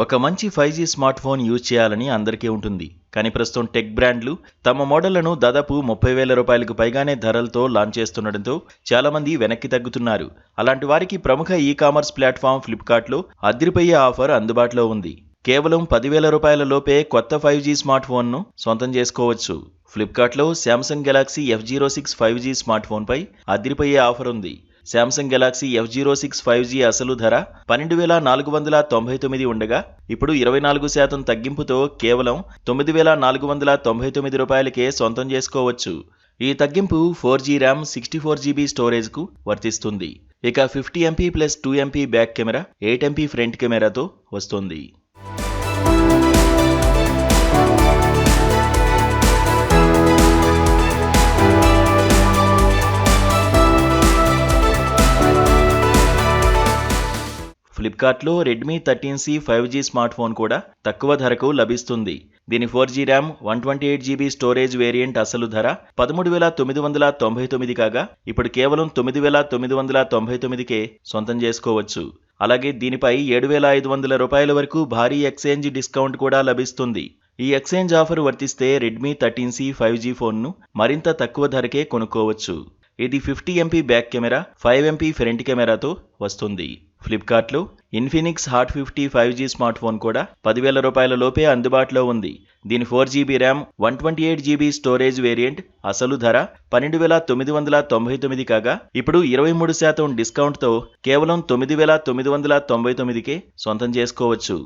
ఒక మంచి 5G smart phone use చేయాలని అందరికీ ఉంటుంది. కానీ ప్రస్తుతం టెక్ బ్రాండ్లు తమ మోడళ్లను దాదాపు 30,000 రూపాయలకు పైగానే ధరలతో లాంచ్ చేస్తుండటంతో చాలా మంది వెనక్కి తగ్గుతున్నారు. అలాంటి వారికి ప్రముఖ ఈ-కామర్స్ ప్లాట్ఫామ్ ఫ్లిప్కార్ట్లో అదిరిపోయే ఆఫర్ అందుబాటులో ఉంది. కేవలం 10,000 రూపాయల లోపే కొత్త 5G స్మార్ట్ ఫోన్ను సొంతం చేసుకోవచ్చు. ఫ్లిప్కార్ట్లో Samsung Galaxy F06 5G smart ఫోన్పై అదిరిపోయే ఆఫర్ ఉంది. శాంసంగ్ గెలాక్సీ F06 5G అసలు ధర 12,499 ఉండగా ఇప్పుడు 24% తగ్గింపుతో కేవలం 9,499 రూపాయలకే సొంతం చేసుకోవచ్చు. ఈ తగ్గింపు 4G ర్యామ్ 64GB స్టోరేజ్కు వర్తిస్తుంది. ఇక 50MP plus 2MP back camera 8MP front కెమెరాతో వస్తుంది. ఫ్లిప్కార్ట్లో Redmi 13C 5G smart phone కూడా తక్కువ ధరకు లభిస్తుంది. దీని 4G RAM 128GB storage variant అసలు ధర 13,999 కాగా ఇప్పుడు కేవలం 9,999కే సొంతం చేసుకోవచ్చు. అలాగే దీనిపై 7,500 రూపాయల వరకు భారీ ఎక్స్చేంజ్ డిస్కౌంట్ కూడా లభిస్తుంది. ఈ ఎక్స్చేంజ్ ఆఫర్ వర్తిస్తే రెడ్మీ 13C 5G ఫోన్ను మరింత తక్కువ ధరకే కొనుక్కోవచ్చు. ఇది 50MP back camera 5MP front కెమెరాతో వస్తుంది. ఫ్లిప్కార్ట్లో Infinix hot 50 5G smart phone కూడా 10,000 రూపాయల లోపే అందుబాటులో ఉంది. దీని 4GB RAM 128GB storage variant అసలు ధర 12,999 కాగా ఇప్పుడు 23% డిస్కౌంట్తో కేవలం 9,999కే సొంతం చేసుకోవచ్చు.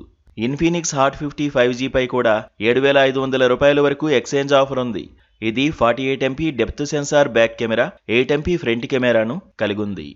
ఇన్ఫినిక్స్ హాట్ 50 5G పై కూడా 7,500 రూపాయల వరకు ఎక్స్చేంజ్ ఆఫర్ ఉంది. ఇది 48MP depth censor back camera 8MP front కెమెరాను కలిగి ఉంది.